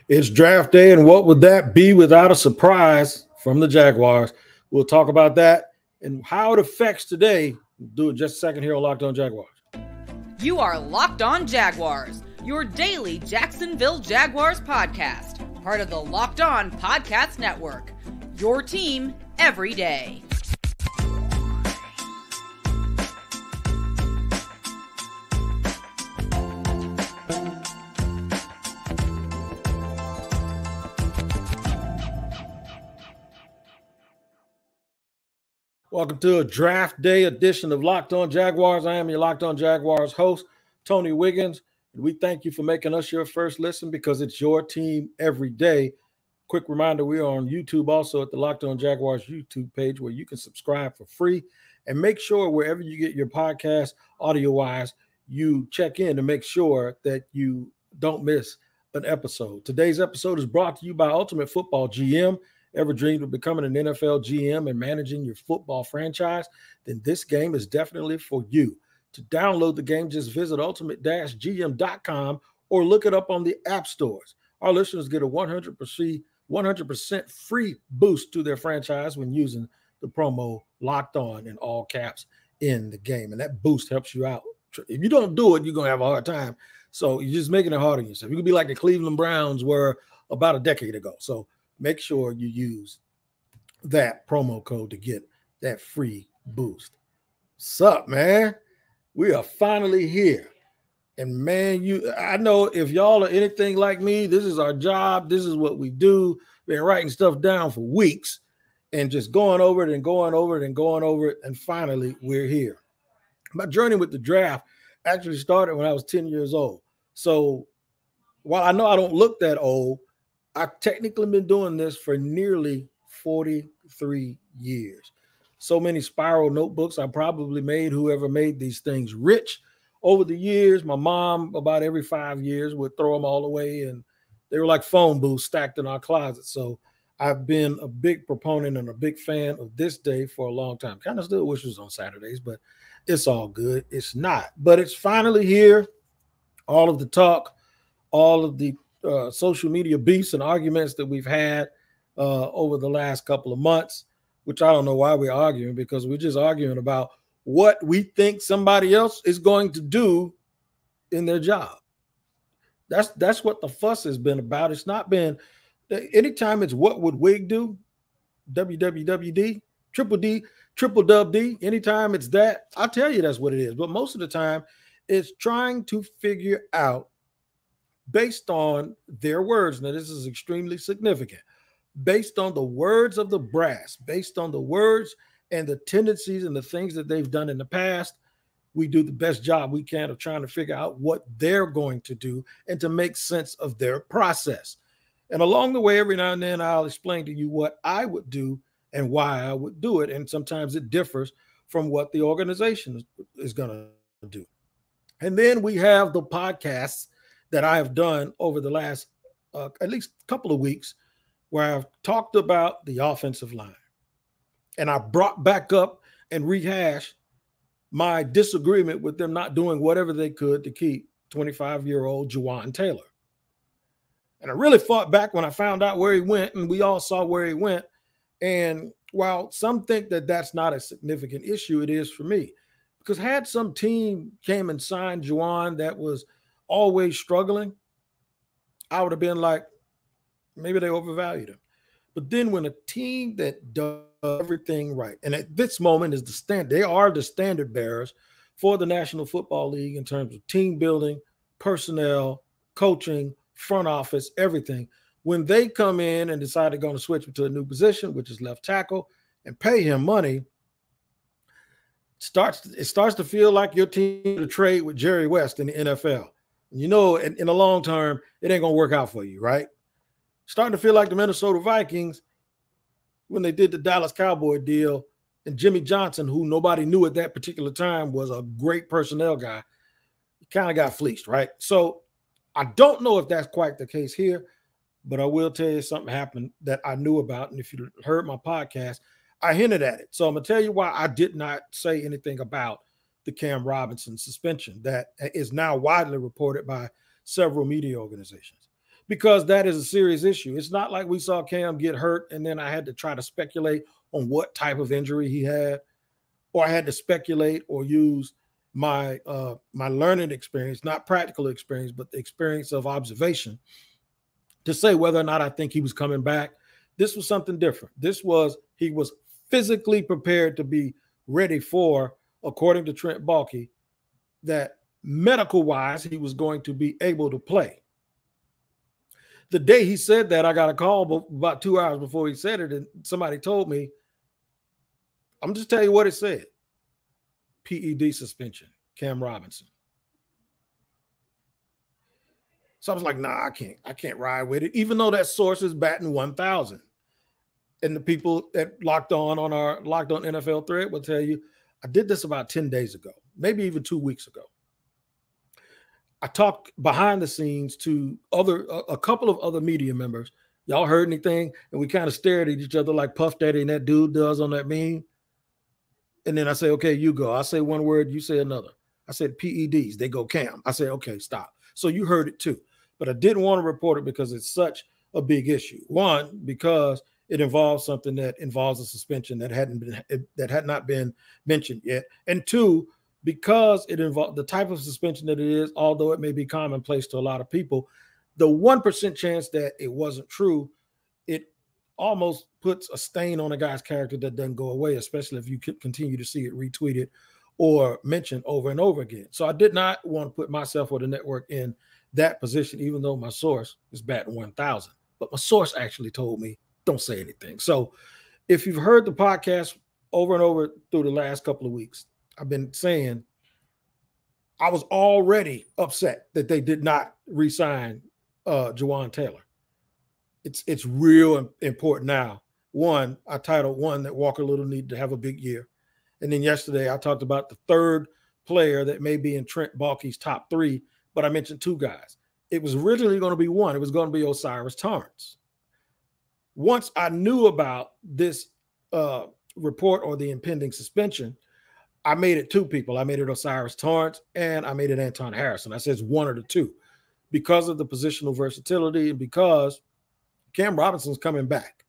It's draft day, and what would that be without a surprise from the Jaguars? We'll talk about that and how it affects today. We'll do it in just a second here on Locked On Jaguars. You are Locked On Jaguars, your daily Jacksonville Jaguars podcast, part of the Locked On Podcast Network, your team every day. Welcome to a draft day edition of Locked On Jaguars. I am your Locked On Jaguars host, Tony Wiggins. And we thank you for making us your first listen because it's your team every day. Quick reminder, we are on YouTube also at the Locked On Jaguars YouTube page where you can subscribe for free. And make sure wherever you get your podcast, audio-wise, you check in to make sure that you don't miss an episode. Today's episode is brought to you by Ultimate Football GM. Ever dreamed of becoming an NFL GM and managing your football franchise? Then this game is definitely for you. To download the game, just visit ultimate-gm.com or look it up on the app stores. Our listeners get a 100% free boost to their franchise when using the promo Locked On in all caps in the game. And that boost helps you out. If you don't do it, you're going to have a hard time. So you're just making it hard on yourself. You could be like the Cleveland Browns were about a decade ago. So make sure you use that promo code to get that free boost. What's up, man? We are finally here. And man, I know if y'all are anything like me, this is our job. This is what we do. Been writing stuff down for weeks and just going over it and going over it and going over it. And finally, we're here. My journey with the draft actually started when I was 10 years old. So while I know I don't look that old, I've technically been doing this for nearly 43 years. So many spiral notebooks I probably made, whoever made these things rich over the years. My mom, about every 5 years, would throw them all away, and they were like phone booths stacked in our closet. So I've been a big proponent and a big fan of this day for a long time. Kind of still wish it was on Saturdays, but it's all good. It's not. But it's finally here. All of the talk, all of the social media beefs and arguments that we've had over the last couple of months, which I don't know why we're arguing, because we're just arguing about what we think somebody else is going to do in their job. That's what the fuss has been about. It's not been anytime it's what would Wig do, WWWD, Triple D, Triple Dub D. Anytime it's that, I'll tell you that's what it is. But most of the time, it's trying to figure out, based on their words, now this is extremely significant, based on the words of the brass, based on the words and the tendencies and the things that they've done in the past, we do the best job we can of trying to figure out what they're going to do and to make sense of their process. And along the way, every now and then, I'll explain to you what I would do and why I would do it. And sometimes it differs from what the organization is going to do. And then we have the podcasts that I have done over the last at least couple of weeks, where I've talked about the offensive line. And I brought back up and rehashed my disagreement with them not doing whatever they could to keep 25-year-old Jawaan Taylor. And I really fought back when I found out where he went, and we all saw where he went. And while some think that that's not a significant issue, it is for me. Because had some team came and signed Jawaan that was always struggling, I would have been like, maybe they overvalued him. But then when a team that does everything right, and at this moment is the standard, they are the standard bearers for the National Football League in terms of team building, personnel, coaching, front office, everything. When they come in and decide they're going to switch him to a new position, which is left tackle, and pay him money, it starts to feel like your team to trade with Jerry West in the NFL. You know, in the long term, it ain't going to work out for you, right? Starting to feel like the Minnesota Vikings when they did the Dallas Cowboy deal, and Jimmy Johnson, who nobody knew at that particular time was a great personnel guy, he kind of got fleeced, right? So I don't know if that's quite the case here, but I will tell you something happened that I knew about. And if you heard my podcast, I hinted at it. So I'm going to tell you why I did not say anything about the Cam Robinson suspension that is now widely reported by several media organizations. because that is a serious issue. It's not like we saw Cam get hurt and then I had to try to speculate on what type of injury he had, or I had to speculate or use my my learning experience, not practical experience, but the experience of observation to say whether or not I think he was coming back. This was something different. This was, he was physically prepared to be ready for, according to Trent Baalke, that medical-wise he was going to be able to play. The day he said that, I got a call about 2 hours before he said it, and somebody told me, I'm just telling you what it said. PED suspension, Cam Robinson. So I was like, nah, I can't ride with it, even though that source is batting 1,000. And the people that Locked On our Locked On NFL thread will tell you, I did this about 10 days ago, maybe even 2 weeks ago. I talked behind the scenes to a couple of other media members. Y'all heard anything? And we kind of stared at each other like Puff Daddy and that dude does on that meme. And then I say, okay, you go. I say one word, you say another. I said PEDs. They go Cam. I said, okay, stop. So you heard it too. But I didn't want to report it because it's such a big issue. One, because it involves something that involves a suspension that had not been mentioned yet. And two, because it involved the type of suspension that it is, although it may be commonplace to a lot of people, the 1% chance that it wasn't true, it almost puts a stain on a guy's character that doesn't go away, especially if you continue to see it retweeted or mentioned over and over again. So I did not want to put myself or the network in that position, even though my source is batting 1,000. But my source actually told me, don't say anything. So if you've heard the podcast over and over through the last couple of weeks, I've been saying I was already upset that they did not re-sign Jawaan Taylor. It's real important now. One, I titled one that Walker Little needed to have a big year. And then yesterday I talked about the third player that may be in Trent Baalke's top three, but I mentioned two guys. It was originally going to be one. It was going to be O'Cyrus Torrence. Once I knew about this report or the impending suspension, I made it two people. I made it O'Cyrus Torrence and I made it Anton Harrison. I said it's one of the two because of the positional versatility and because Cam Robinson's coming back.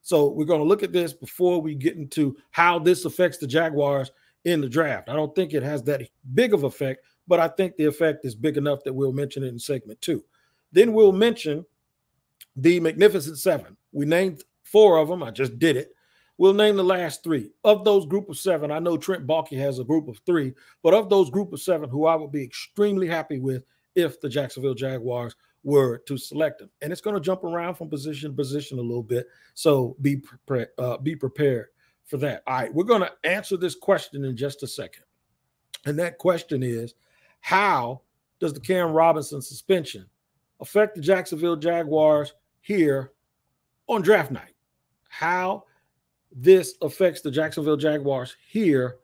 So we're going to look at this before we get into how this affects the Jaguars in the draft. I don't think it has that big of effect, but I think the effect is big enough that we'll mention it in segment 2. Then we'll mention the Magnificent Seven. We named 4 of them. I just did it. We'll name the last 3. Of those group of 7, I know Trent Baalke has a group of 3, but of those group of 7 who I would be extremely happy with if the Jacksonville Jaguars were to select them. And it's going to jump around from position to position a little bit, so be prepared for that. All right, we're going to answer this question in just a second. And that question is, how does the Cam Robinson suspension affect the Jacksonville Jaguars here on draft night? How this affects the Jacksonville Jaguars here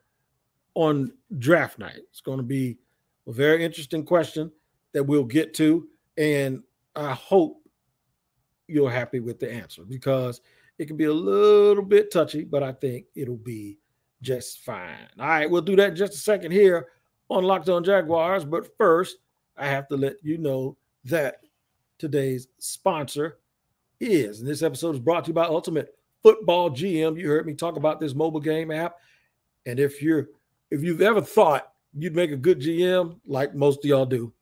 on draft night? It's going to be a very interesting question that we'll get to, and I hope you're happy with the answer because it can be a little bit touchy, but I think it'll be just fine. All right, we'll do that in just a second here on Locked On Jaguars, but first, I have to let you know that today's sponsor is, and this episode is brought to you by Ultimate Football GM. You heard me talk about this mobile game app, and if you've ever thought you'd make a good GM, like most of y'all do,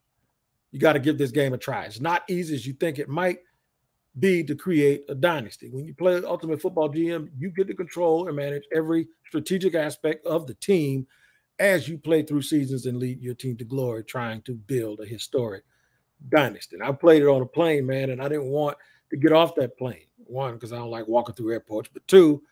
you got to give this game a try. It's not easy as you think it might be to create a dynasty. When you play Ultimate Football GM, you get to control and manage every strategic aspect of the team as you play through seasons and lead your team to glory, trying to build a historic dynasty. And I played it on a plane, man, and I didn't want to get off that plane. 1, because I don't like walking through airports, but 2,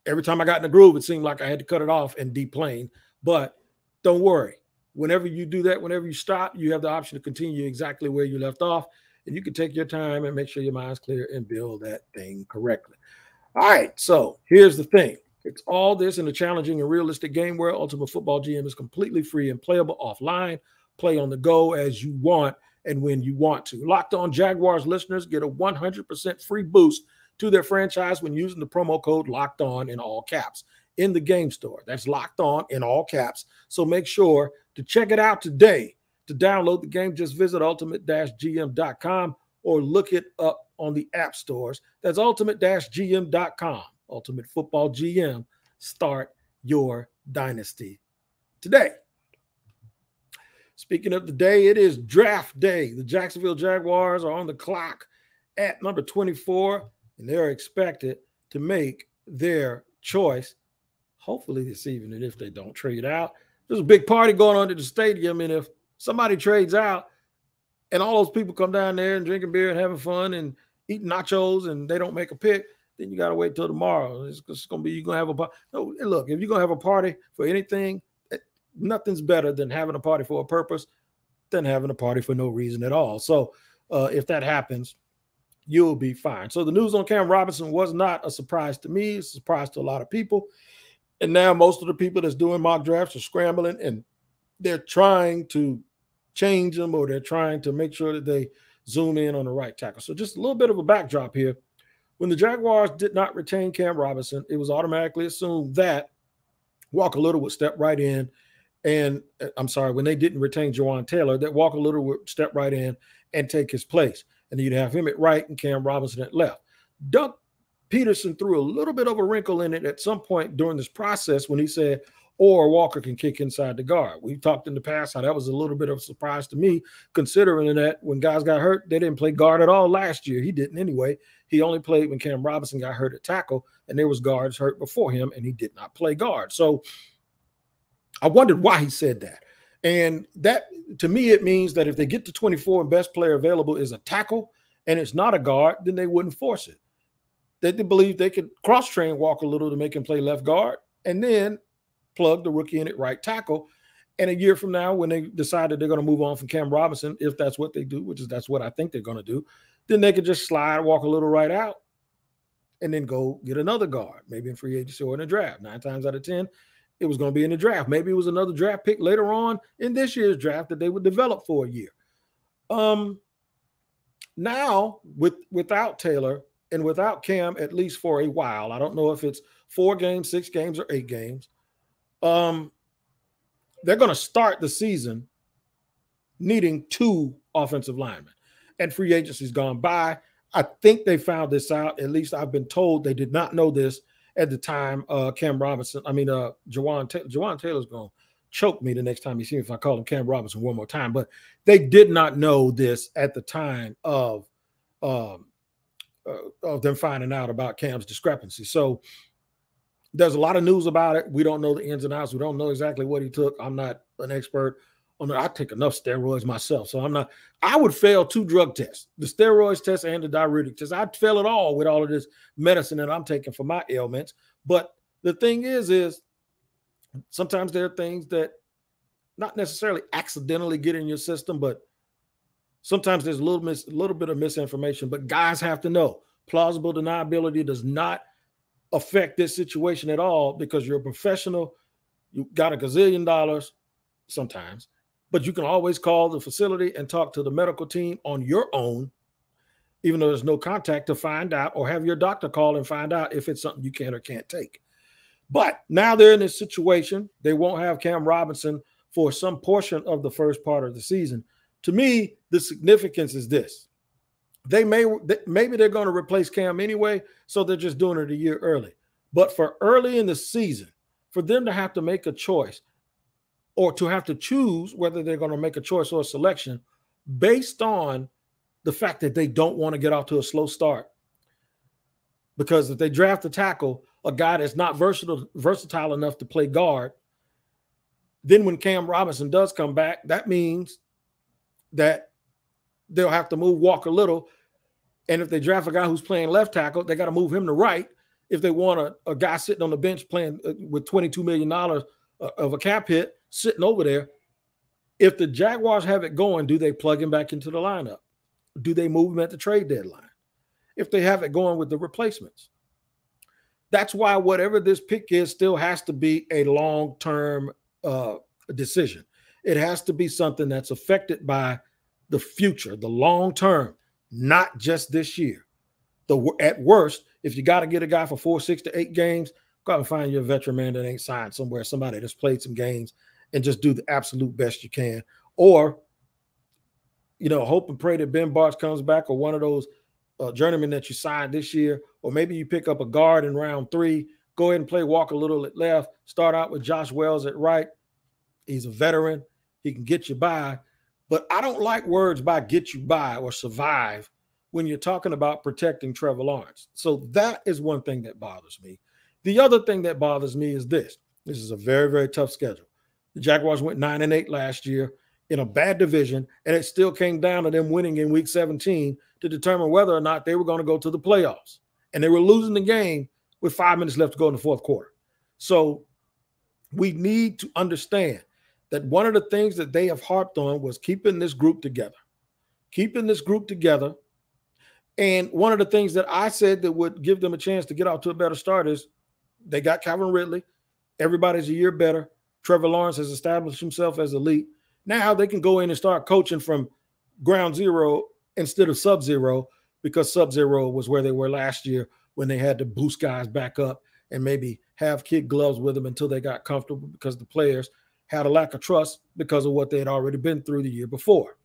every time I got in the groove, it seemed like I had to cut it off and deplane. But don't worry. Whenever you do that, whenever you stop, you have the option to continue exactly where you left off, and you can take your time and make sure your mind's clear and build that thing correctly. All right, so here's the thing. It's all this in a challenging and realistic game where Ultimate Football GM is completely free and playable offline. Play on the go as you want and when you want to. Locked On Jaguars listeners get a 100% free boost to their franchise when using the promo code Locked On in all caps in the game store. That's Locked On in all caps. So make sure to check it out today To download the game, just visit ultimate-gm.com or look it up on the app stores. That's ultimate-gm.com. Ultimate Football GM. Start your dynasty today. Speaking of the day, it is draft day. The Jacksonville Jaguars are on the clock at number 24, and they're expected to make their choice, hopefully this evening, if they don't trade out. There's a big party going on at the stadium, and if somebody trades out and all those people come down there and drinking beer and having fun and eating nachos and they don't make a pick, then you got to wait till tomorrow. It's going to be, you're going to have a party. No, look, if you're going to have a party for anything, nothing's better than having a party for a purpose than having a party for no reason at all. So if that happens, you'll be fine. So the news on Cam Robinson was not a surprise to me. It's a surprise to a lot of people. And now most of the people that's doing mock drafts are scrambling and they're trying to change them, or they're trying to make sure that they zoom in on the right tackle. So just a little bit of a backdrop here. When the Jaguars did not retain Cam Robinson, it was automatically assumed that Walker Little would step right in. And when they didn't retain Jawaan Taylor, that Walker Little would step right in and take his place. And you'd have him at right and Cam Robinson at left. Doug Peterson threw a little bit of a wrinkle in it at some point during this process when he said, or Walker can kick inside the guard. We've talked in the past how that was a little bit of a surprise to me, considering that when guys got hurt, they didn't play guard at all last year. He didn't anyway. He only played when Cam Robinson got hurt at tackle, and there was guards hurt before him, and he did not play guard. So I wondered why he said that. And that, to me, it means that if they get to 24 and best player available is a tackle and it's not a guard, then they wouldn't force it. They believe they could cross-train Walker Little to make him play left guard and then plug the rookie in at right tackle. And a year from now, when they decide that they're going to move on from Cam Robinson, if that's what they do, that's what I think they're going to do, then they could just slide Walker Little right out and then go get another guard, maybe in free agency or in a draft. 9 times out of 10, it was going to be in the draft. Maybe it was another draft pick later on in this year's draft that they would develop for a year. Now, without Taylor and without Cam, at least for a while, I don't know if it's 4 games, 6 games, or 8 games, they're going to start the season needing 2 offensive linemen. And free agency's gone by. I think they found this out. At least I've been told they did not know this at the time Jawaan Taylor's going to choke me the next time he sees me if I call him Cam Robinson one more time. But they did not know this at the time of them finding out about Cam's discrepancy. So there's a lot of news about it. We don't know the ins and outs. We don't know exactly what he took. I'm not an expert on it. I take enough steroids myself. So I would fail 2 drug tests, the steroids test and the diuretic test. I'd fail it all with all of this medicine that I'm taking for my ailments. But the thing is sometimes there are things that not necessarily accidentally get in your system, but sometimes there's a little bit of misinformation. But guys have to know plausible deniability does not affect this situation at all, because you're a professional. You got $1 gazillion sometimes, but you can always call the facility and talk to the medical team on your own, even though there's no contact, to find out, or have your doctor call and find out if it's something you can or can't take. But now they're in this situation. They won't have Cam Robinson for some portion of the first part of the season. To me, the significance is this. Maybe they're going to replace Cam anyway, so they're just doing it a year early. But for early in the season, for them to have to make a choice, or to have to choose whether they're going to make a choice or a selection based on the fact that they don't want to get off to a slow start. Because if they draft a tackle, a guy that's not versatile enough to play guard, then when Cam Robinson does come back, that means that they'll have to move Walker Little. And if they draft a guy who's playing left tackle, they got to move him to right. If they want a guy sitting on the bench playing with $22 million of a cap hit sitting over there, if the Jaguars have it going, do they plug him back into the lineup? Do they move him at the trade deadline? If they have it going with the replacements. That's why whatever this pick is still has to be a long-term decision. It has to be something that's affected by the future, the long term, not just this year. At worst, if you got to get a guy for 4, 6 to 8 games, go out and find your veteran man that ain't signed somewhere, somebody that's played some games, and just do the absolute best you can. Or hope and pray that Ben Bartch comes back, or one of those journeymen that you signed this year, or maybe you pick up a guard in round 3, go ahead and play Walker Little at left, start out with Josh Wells at right. He's a veteran. He can get you by. But I don't like words by get you by or survive when you're talking about protecting Trevor Lawrence. So that is one thing that bothers me. The other thing that bothers me is this. This is a very, very tough schedule. The Jaguars went 9-8 last year in a bad division, and it still came down to them winning in week 17 to determine whether or not they were going to go to the playoffs. And they were losing the game with 5 minutes left to go in the fourth quarter. So we need to understand that one of the things that they have harped on was keeping this group together. And one of the things that I said that would give them a chance to get out to a better start is they got Calvin Ridley. Everybody's a year better. Trevor Lawrence has established himself as elite. Now they can go in and start coaching from ground zero instead of sub-zero, because sub-zero was where they were last year when they had to boost guys back up and maybe have kid gloves with them until they got comfortable, because the players had a lack of trust because of what they had already been through the year before.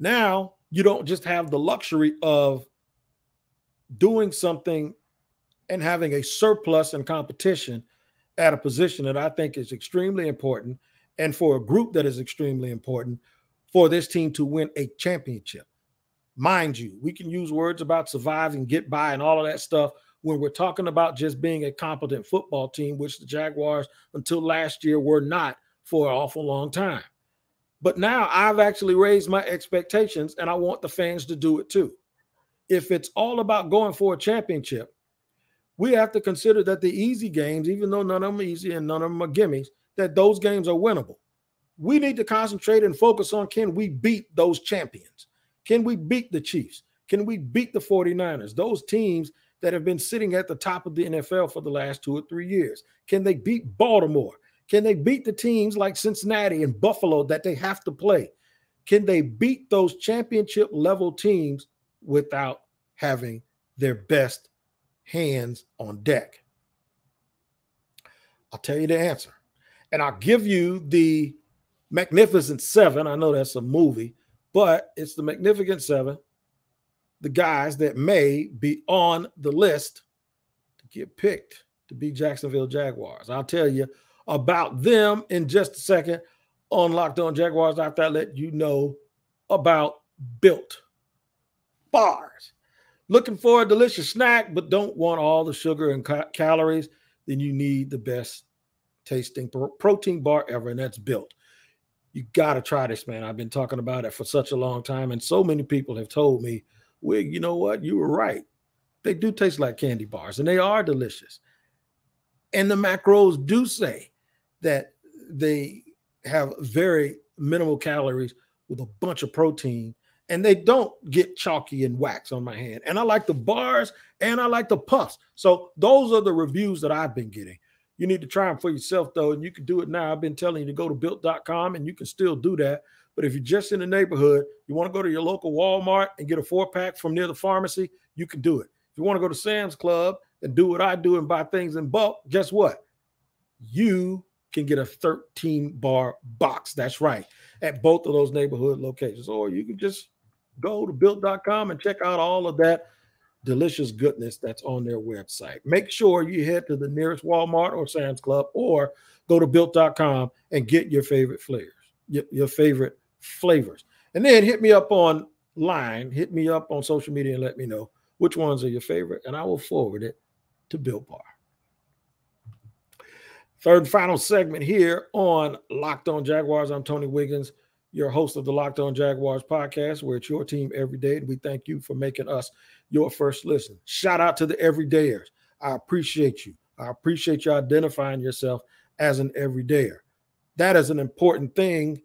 Now, you don't just have the luxury of doing something and having a surplus in competition at a position that I think is extremely important, and for a group that is extremely important for this team to win a championship. Mind you, we can use words about survive and get by and all of that stuff when we're talking about just being a competent football team, which the Jaguars until last year were not for an awful long time. But now I've actually raised my expectations, and I want the fans to do it too. If it's all about going for a championship, we have to consider that the easy games, even though none of them are easy and none of them are gimmies, that those games are winnable. We need to concentrate and focus on, can we beat those champions? Can we beat the Chiefs? Can we beat the 49ers? Those teams that have been sitting at the top of the NFL for the last 2 or 3 years. Can they beat Baltimore? Can they beat the teams like Cincinnati and Buffalo that they have to play? Can they beat those championship level teams without having their best hands on deck? I'll tell you the answer. And I'll give you the Magnificent Seven. I know that's a movie, but it's the Magnificent Seven, the guys that may be on the list to get picked to be Jacksonville Jaguars. I'll tell you about them in just a second on Locked On Jaguars after I let you know about Built Bars. Looking for a delicious snack but don't want all the sugar and calories? Then you need the best tasting protein bar ever, and that's Built. You got to try this, man. I've been talking about it for such a long time, and so many people have told me, Wig, you know what? You were right. They do taste like candy bars, and they are delicious. And the macros do say that they have very minimal calories with a bunch of protein, and they don't get chalky and wax on my hand. And I like the bars, and I like the puffs. So those are the reviews that I've been getting. You need to try them for yourself, though, and you can do it now. I've been telling you to go to Built.com, and you can still do that. But if you're just in the neighborhood, you want to go to your local Walmart and get a 4-pack from near the pharmacy, you can do it. If you want to go to Sam's Club and do what I do and buy things in bulk, guess what? You can get a 13-bar box. That's right, at both of those neighborhood locations. Or you can just go to Built.com and check out all of that delicious goodness that's on their website. Make sure you head to the nearest Walmart or Sam's Club, or go to Built.com and get your favorite flavors. Your favorite flavors. And then hit me up online, hit me up on social media and let me know which ones are your favorite, and I will forward it to Built Bar. Third and final segment here on Locked On Jaguars. I'm Tony Wiggins, your host of the Locked On Jaguars podcast, where it's your team every day, and we thank you for making us your first listen. Shout out to the everydayers. I appreciate you. I appreciate you identifying yourself as an everydayer. That is an important thing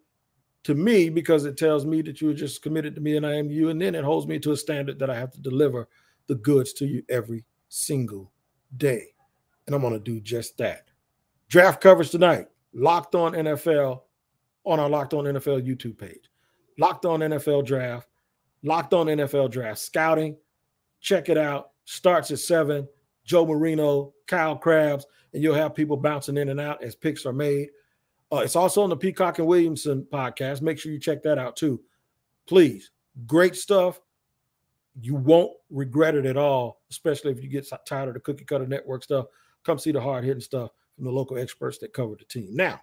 to me, because it tells me that you're just committed to me and I am you. And then it holds me to a standard that I have to deliver the goods to you every single day. And I'm going to do just that. Draft coverage tonight, Locked On NFL on our Locked On NFL YouTube page. Locked On NFL Draft, Locked On NFL Draft Scouting. Check it out. Starts at 7. Joe Marino, Kyle Krabs, and you'll have people bouncing in and out as picks are made. It's also on the Peacock and Williamson podcast. Make sure you check that out too. Please, great stuff. You won't regret it at all, especially if you get tired of the cookie cutter network stuff. Come see the hard hitting stuff from the local experts that cover the team. Now,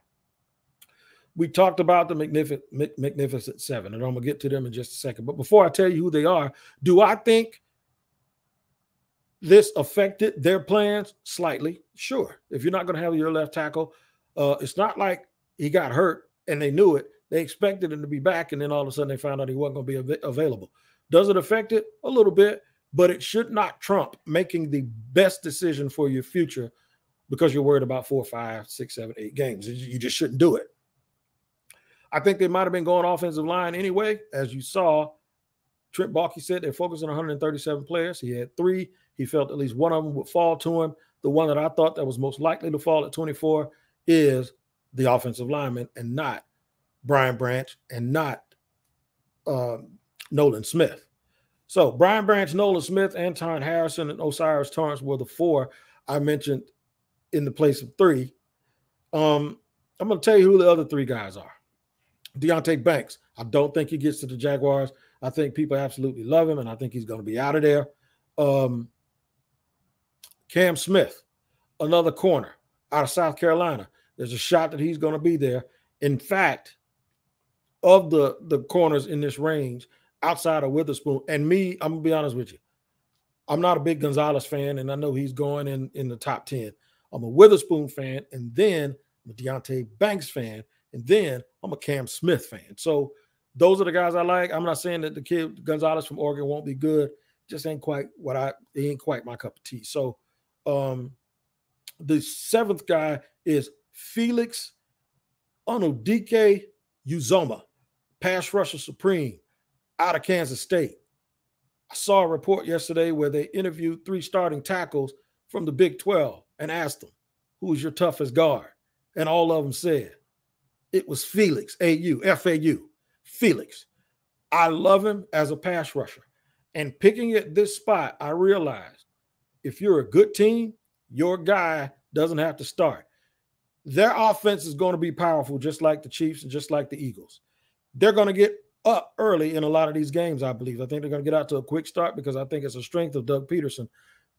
we talked about the Magnificent Seven, and I'm going to get to them in just a second. But before I tell you who they are, do I think this affected their plans? Slightly, sure. If you're not going to have your left tackle, it's not like he got hurt and they knew it. They expected him to be back, and then all of a sudden they found out he wasn't going to be available. Does it affect it? A little bit, but it should not trump making the best decision for your future because you're worried about 4, 5, 6, 7, 8 games. You just shouldn't do it. I think they might have been going offensive line anyway. As you saw, Trent Baalke said they're focused on 137 players. He had 3. He felt at least one of them would fall to him. The one that I thought that was most likely to fall at 24 is the offensive lineman, and not Brian Branch and not Nolan Smith. So Brian Branch, Nolan Smith, Anton Harrison, and Osiris Torrance were the 4 I mentioned in the place of 3. I'm going to tell you who the other 3 guys are. Deonte Banks. I don't think he gets to the Jaguars. I think people absolutely love him, and I think he's going to be out of there. Cam Smith, another corner out of South Carolina. There's a shot that he's going to be there. In fact, of the corners in this range, outside of Witherspoon, and me, I'm going to be honest with you, I'm not a big Gonzalez fan, and I know he's going in the top 10. I'm a Witherspoon fan, and then I'm a Deonte Banks fan, and then I'm a Cam Smith fan. So those are the guys I like. I'm not saying that the kid Gonzalez from Oregon won't be good. Just ain't quite he ain't quite my cup of tea. So the 7th guy is Felix Onodike Uzoma, pass rusher supreme out of Kansas State. I saw a report yesterday where they interviewed 3 starting tackles from the Big 12 and asked them, who's your toughest guard? And all of them said it was Felix, F-A-U, Felix. I love him as a pass rusher. And picking at this spot, I realized if you're a good team, your guy doesn't have to start. Their offense is going to be powerful, just like the Chiefs and just like the Eagles. They're going to get up early in a lot of these games, I believe. I think they're going to get out to a quick start because I think it's a strength of Doug Peterson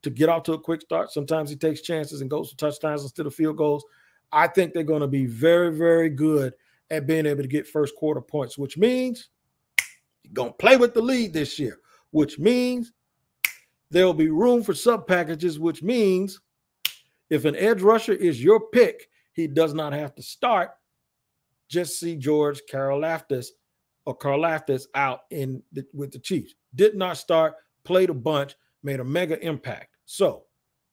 to get out to a quick start. Sometimes he takes chances and goes for touchdowns instead of field goals. I think they're going to be very, very good at being able to get first quarter points, which means you're going to play with the lead this year, which means there'll be room for sub packages, which means if an edge rusher is your pick, he does not have to start. Just see George Karlaftis out with the Chiefs. Did not start, played a bunch, made a mega impact. So I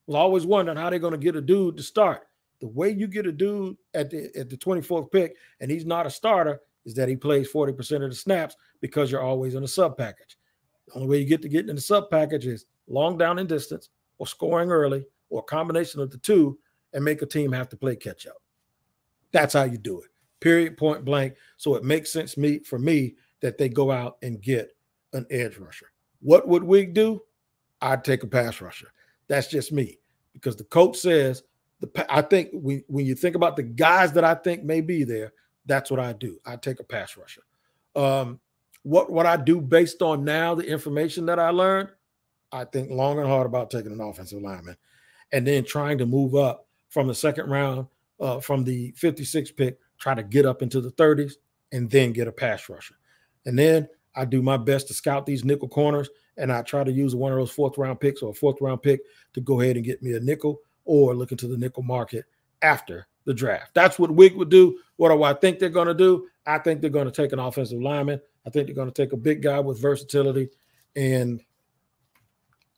was always wondering how they're going to get a dude to start. The way you get a dude at the 24th pick and he's not a starter is that he plays 40% of the snaps because you're always in a sub package. The only way you get in the sub package is long down in distance or scoring early or a combination of the two and make a team have to play catch up. That's how you do it. Period, point blank. So it makes sense for me that they go out and get an edge rusher. What would Wig do? I'd take a pass rusher. That's just me because the coach says, I think when you think about the guys that I think may be there, that's what I do. I take a pass rusher. What I do based on now, the information that I learned, I think long and hard about taking an offensive lineman and then trying to move up from the second round, from the 56th pick, try to get up into the 30s and then get a pass rusher. And then I do my best to scout these nickel corners, and I try to use one of those 4th round picks or a 4th round pick to go ahead and get me a nickel or look into the nickel market after the draft. That's what Wig would do. What do I think they're going to do? I think they're going to take an offensive lineman. I think they're going to take a big guy with versatility, and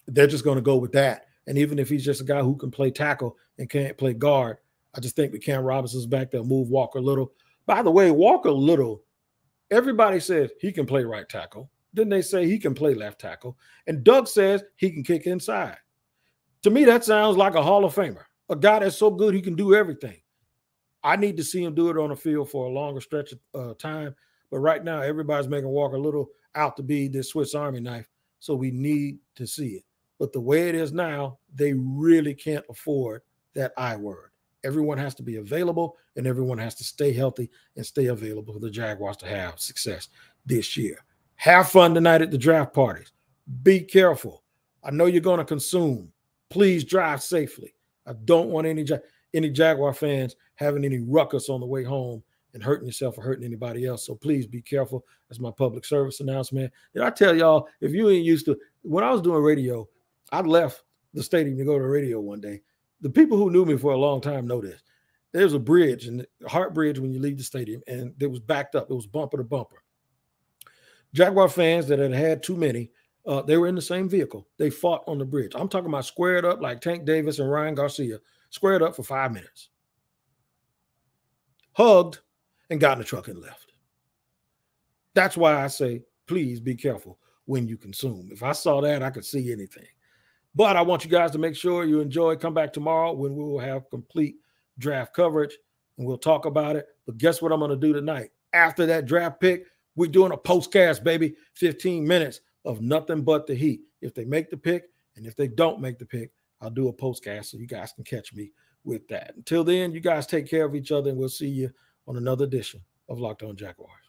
they're just going to go with that. And even if he's just a guy who can play tackle and can't play guard, I just think with Cam Robinson's back, they'll move Walker Little. By the way, Walker Little, everybody says he can play right tackle. Then they say he can play left tackle. And Doug says he can kick inside. To me, that sounds like a Hall of Famer, a guy that's so good he can do everything. I need to see him do it on the field for a longer stretch of time. But right now, everybody's making Walker Little out to be this Swiss Army knife. So we need to see it. But the way it is now, they really can't afford that I word. Everyone has to be available, and everyone has to stay healthy and stay available for the Jaguars to have success this year. Have fun tonight at the draft parties. Be careful. I know you're going to consume. Please drive safely. I don't want any Jaguar fans having any ruckus on the way home and hurting yourself or hurting anybody else. So please be careful. That's my public service announcement. Did I tell y'all, if you ain't used to, when I was doing radio, I left the stadium to go to radio one day. The people who knew me for a long time know this. There's a bridge, and Hart Bridge when you leave the stadium, and it was backed up. It was bumper to bumper. Jaguar fans that had had too many, they were in the same vehicle. They fought on the bridge. I'm talking about squared up like Tank Davis and Ryan Garcia, squared up for 5 minutes. Hugged and got in the truck and left. That's why I say, please be careful when you consume. If I saw that, I could see anything. But I want you guys to make sure you enjoy. Come back tomorrow when we will have complete draft coverage and we'll talk about it. But guess what I'm going to do tonight? After that draft pick, we're doing a postcast, baby. 15 minutes of nothing but the heat. If they make the pick and if they don't make the pick, I'll do a postcast so you guys can catch me with that. Until then, you guys take care of each other and we'll see you on another edition of Locked On Jaguars.